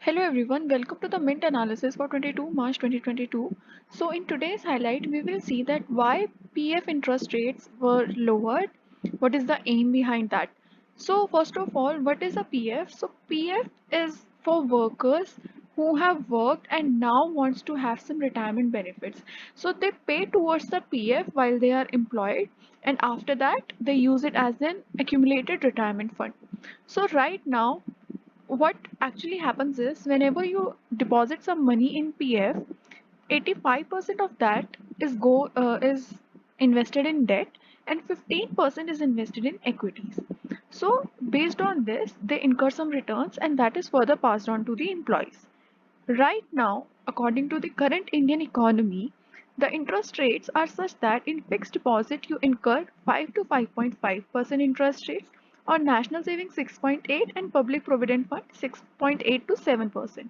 Hello everyone, welcome to the Mint analysis for 22 March 2022. So in today's highlight, we will see that why PF interest rates were lowered. What is the aim behind that? So first of all, what is a PF? So PF is for workers who have worked and now wants to have some retirement benefits. So they pay towards the PF while they are employed, and after that they use it as an accumulated retirement fund. So right now what actually happens is whenever you deposit some money in PF, 85% of that is invested in debt and 15% is invested in equities. So based on this, they incur some returns and that is further passed on to the employees. Right now, according to the current Indian economy, the interest rates are such that in fixed deposit you incur 5 to 5.5% interest rates, on national savings 6.8 and public provident fund 6.8 to 7%.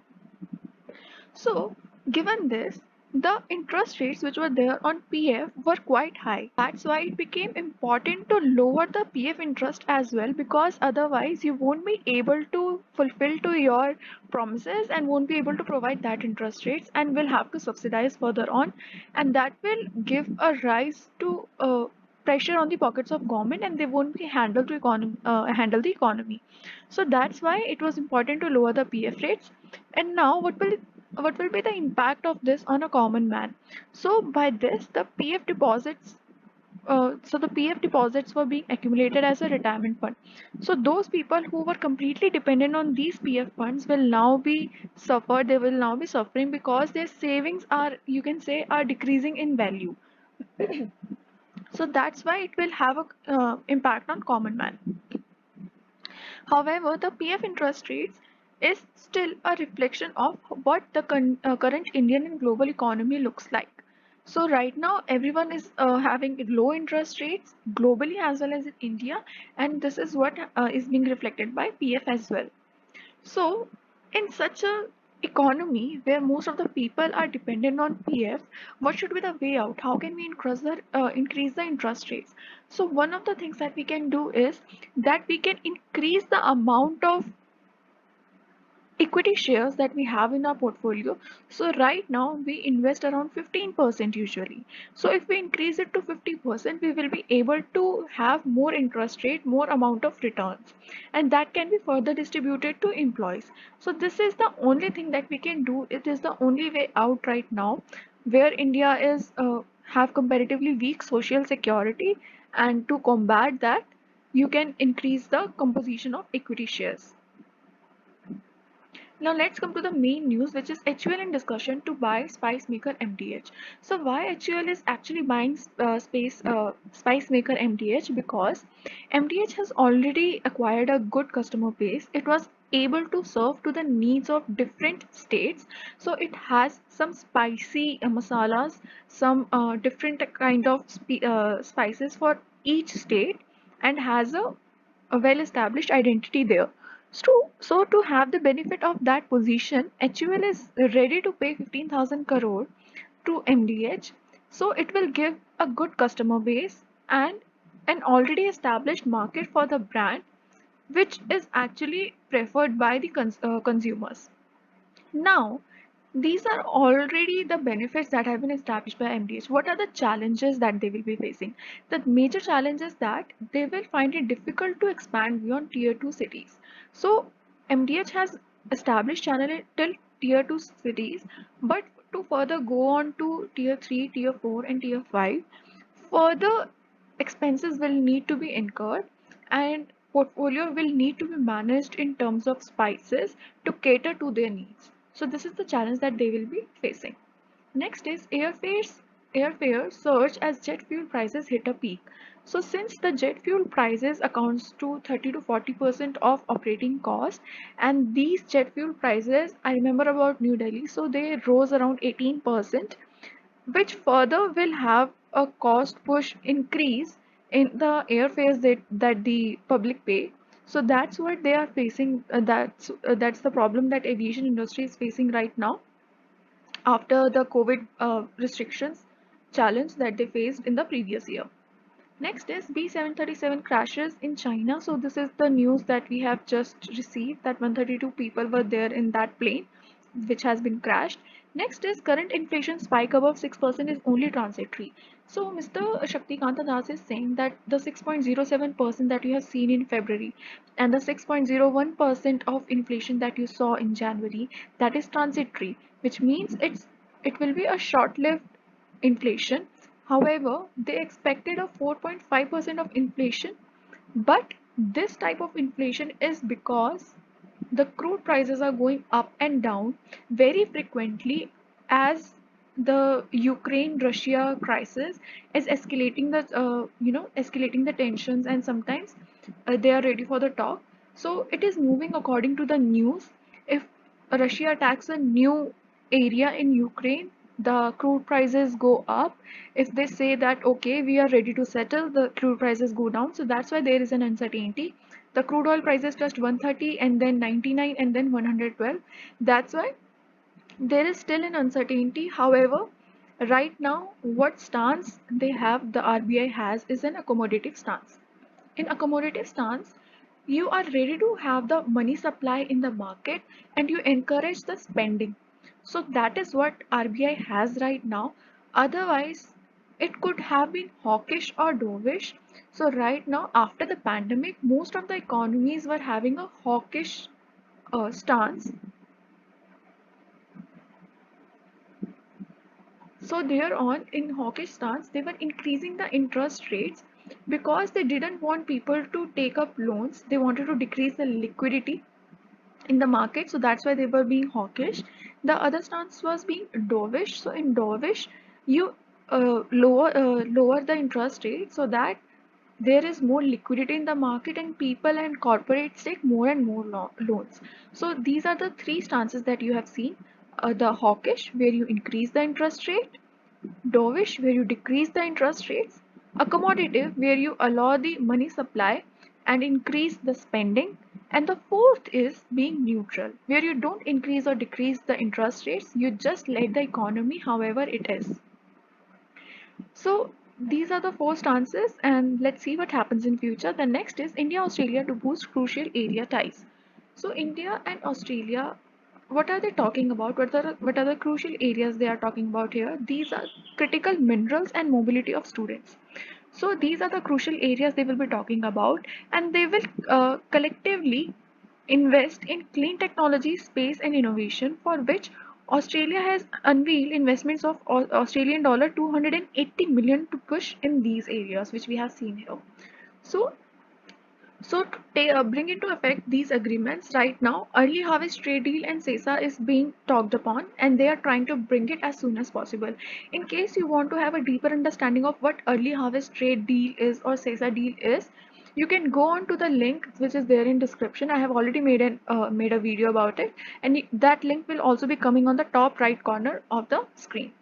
So, given this, the interest rates which were there on PF were quite high. That's why it became important to lower the PF interest as well, because otherwise you won't be able to fulfill to your promises and won't be able to provide that interest rates and will have to subsidize further on, and that will give a rise to pressure on the pockets of government and they won't be handle the economy. So that's why it was important to lower the PF rates. And now what will be the impact of this on a common man? So by this, the PF deposits were being accumulated as a retirement fund. So those people who were completely dependent on these PF funds will now be suffered. They will now be suffering because their savings are, you can say, are decreasing in value. So that's why it will have a impact on common man. However, the PF interest rates is still a reflection of what the current Indian and global economy looks like. So right now, everyone is having low interest rates globally as well as in India, and this is what is being reflected by PF as well. So, in such a economy where most of the people are dependent on PF, what should be the way out? How can we increase the interest rates? So, one of the things that we can do is that we can increase the amount of equity shares that we have in our portfolio. So right now we invest around 15% usually. So if we increase it to 50%, we will be able to have more interest rate, more amount of returns, and that can be further distributed to employees. So this is the only thing that we can do. It is the only way out right now, where India is have comparatively weak social security, and to combat that, you can increase the composition of equity shares. Now let's come to the main news, which is HUL in discussion to buy Spice Maker MDH. So why HUL is actually buying Spice Maker MDH? Because MDH has already acquired a good customer base. It was able to serve to the needs of different states. So it has some spicy masalas, some different kind of spices for each state, and has a well-established identity there. So to have the benefit of that position, HUL is ready to pay 15,000 crore to MDH. So it will give a good customer base and an already established market for the brand, which is actually preferred by the consumers. Now, these are already the benefits that have been established by MDH. What are the challenges that they will be facing? The major challenge is that they will find it difficult to expand beyond tier 2 cities. So, MDH has established channel till tier 2 cities, but to further go on to tier 3, tier 4, and tier 5, further expenses will need to be incurred and portfolio will need to be managed in terms of spices to cater to their needs. So this is the challenge that they will be facing. Next is airfare surge as jet fuel prices hit a peak. So since the jet fuel prices accounts to 30 to 40% of operating cost, and these jet fuel prices, I remember about New Delhi, so they rose around 18%, which further will have a cost push increase in the airfares that the public pay. So that's what they are facing. That's the problem that aviation industry is facing right now after the COVID restrictions challenge that they faced in the previous year. Next is B737 crashes in China. So this is the news that we have just received, that 132 people were there in that plane which has been crashed. Next is current inflation spike above 6% is only transitory. So Mr. Shaktikanta Das is saying that the 6.07% that you have seen in February and the 6.01% of inflation that you saw in January, that is transitory, which means it will be a short-lived inflation. However, they expected a 4.5% of inflation, but this type of inflation is because the crude prices are going up and down very frequently as the Ukraine Russia crisis is escalating the escalating the tensions, and sometimes they are ready for the talk. So it is moving according to the news. If Russia attacks a new area in Ukraine, the crude prices go up. If they say that okay, we are ready to settle, the crude prices go down. So that's why there is an uncertainty. The crude oil prices touched 130 and then 99 and then 112. That's why there is still an uncertainty. However, right now, what stance they have, the RBI has, is an accommodative stance. In accommodative stance, you are ready to have the money supply in the market and you encourage the spending. So that is what RBI has right now. Otherwise, it could have been hawkish or dovish. So right now, after the pandemic, most of the economies were having a hawkish stance. So there on in hawkish stance, they were increasing the interest rates because they didn't want people to take up loans. They wanted to decrease the liquidity in the market, so that's why they were being hawkish. The other stance was being dovish. So in dovish, you lower the interest rate so that there is more liquidity in the market and people and corporates take more and more loans. So these are the three stances that you have seen. The hawkish, where you increase the interest rate; dovish, where you decrease the interest rates; accommodative, where you allow the money supply and increase the spending; and the fourth is being neutral, where you don't increase or decrease the interest rates, you just let the economy however it is. So these are the four stances, and let's see what happens in future. The next is India Australia to boost crucial area ties. So India and Australia, what are they talking about? What are the crucial areas they are talking about here? These are critical minerals and mobility of students. So these are the crucial areas they will be talking about, and they will collectively invest in clean technology, space, and innovation, for which Australia has unveiled investments of Australian dollar 280 million to push in these areas, which we have seen here. So to bring into effect these agreements right now, early harvest trade deal and CESA is being talked upon, and they are trying to bring it as soon as possible. In case you want to have a deeper understanding of what early harvest trade deal is or CESA deal is, you can go on to the link which is there in description. I have already made a video about it, and that link will also be coming on the top right corner of the screen.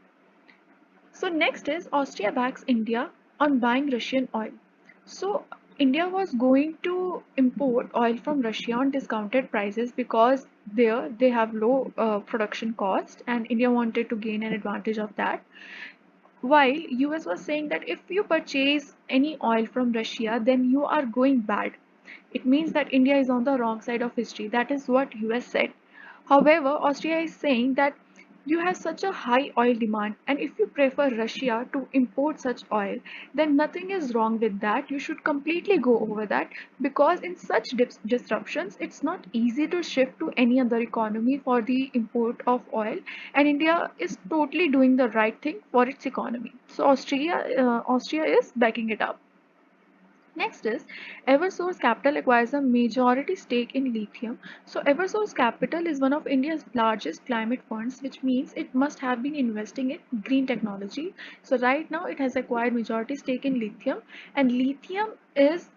So next is Austria backs India on buying Russian oil. So India was going to import oil from Russia on discounted prices because there they have low production cost, and India wanted to gain an advantage of that. While US was saying that if you purchase any oil from Russia, then you are going bad. It means that India is on the wrong side of history. That is what US said. However, Austria is saying that you have such a high oil demand, and if you prefer Russia to import such oil, then nothing is wrong with that. You should completely go over that, because in such disruptions, it's not easy to shift to any other economy for the import of oil, and India is totally doing the right thing for its economy. So Austria is backing it up. Next is Eversource Capital acquires a majority stake in lithium. So Eversource Capital is one of India's largest climate funds, which means it must have been investing in green technology. So right now it has acquired majority stake in lithium, and lithium's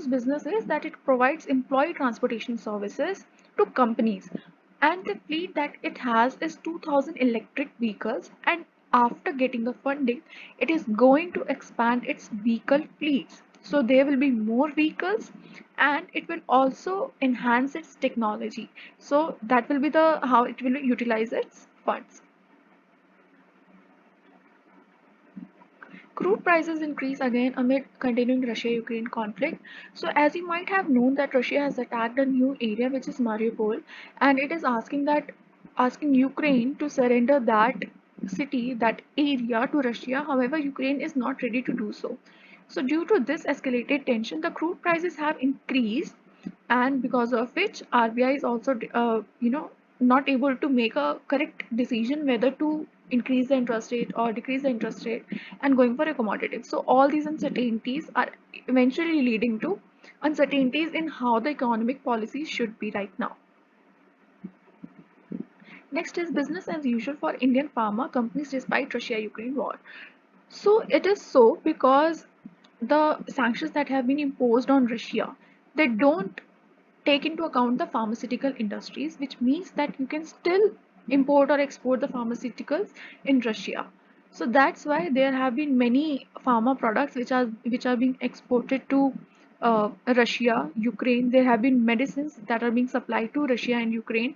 business is that it provides employee transportation services to companies, and the fleet that it has is 2000 electric vehicles, and after getting the funding it is going to expand its vehicle fleets, so there will be more vehicles, and it will also enhance its technology. So that will be the how it will utilize its funds. Crude prices increase again amid continuing Russia-Ukraine conflict. So, as you might have known, that Russia has attacked a new area, which is Mariupol, and it is asking Ukraine to surrender that city, that area to Russia. However, Ukraine is not ready to do so. So, due to this escalated tension, the crude prices have increased, and because of which RBI is also, not able to make a correct decision whether to increase the interest rate or decrease the interest rate and going for accommodative. So all these uncertainties are eventually leading to uncertainties in how the economic policies should be right now. Next is business as usual for Indian pharma companies despite Russia-Ukraine war. So it is so because the sanctions that have been imposed on Russia, they don't take into account the pharmaceutical industries, which means that you can still import or export the pharmaceuticals in Russia. So that's why there have been many pharma products which are being exported to Russia, Ukraine. There have been medicines that are being supplied to Russia and Ukraine.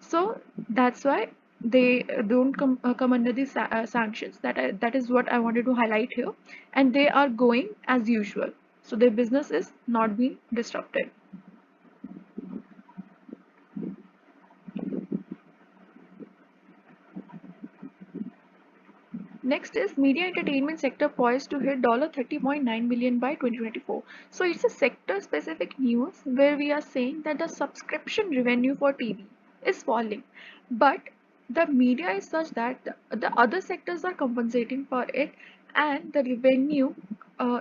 So that's why they don't come under these sanctions. That is what I wanted to highlight here, and they are going as usual. So their business is not being disrupted. Next is media entertainment sector poised to hit $30.9 billion by 2024. So it's a sector specific news where we are saying that the subscription revenue for TV is falling, but the media is such that the other sectors are compensating for it, and the revenue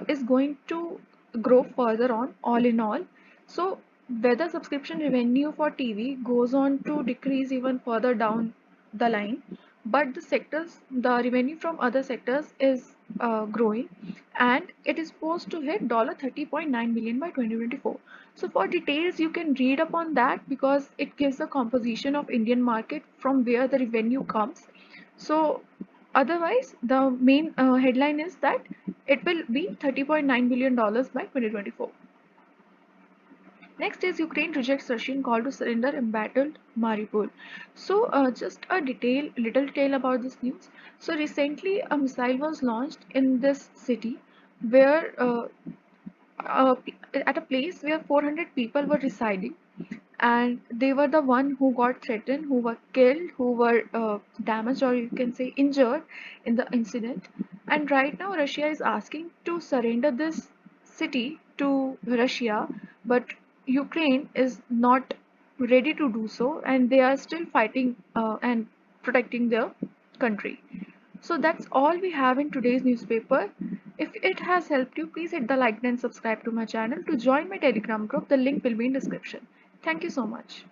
is going to grow further on, all in all. So whether subscription revenue for TV goes on to decrease even further down the line, but the revenue from other sectors is growing, and it is supposed to hit $30.9 billion by 2024. So for details you can read upon that, because it gives the composition of Indian market from where the revenue comes. So otherwise the main headline is that it will be $30.9 billion by 2024. Next is Ukraine rejects Russian call to surrender embattled Mariupol. So, just a little detail about this news. So, recently a missile was launched in this city where uh, at a place where 400 people were residing, and they were the one who got threatened, who were killed, who were damaged, or you can say injured in the incident. And right now Russia is asking to surrender this city to Russia, but Ukraine is not ready to do so, and they are still fighting and protecting their country. So that's all we have in today's newspaper. If it has helped you, please hit the like and subscribe to my channel. To join my Telegram group, the link will be in description. Thank you so much.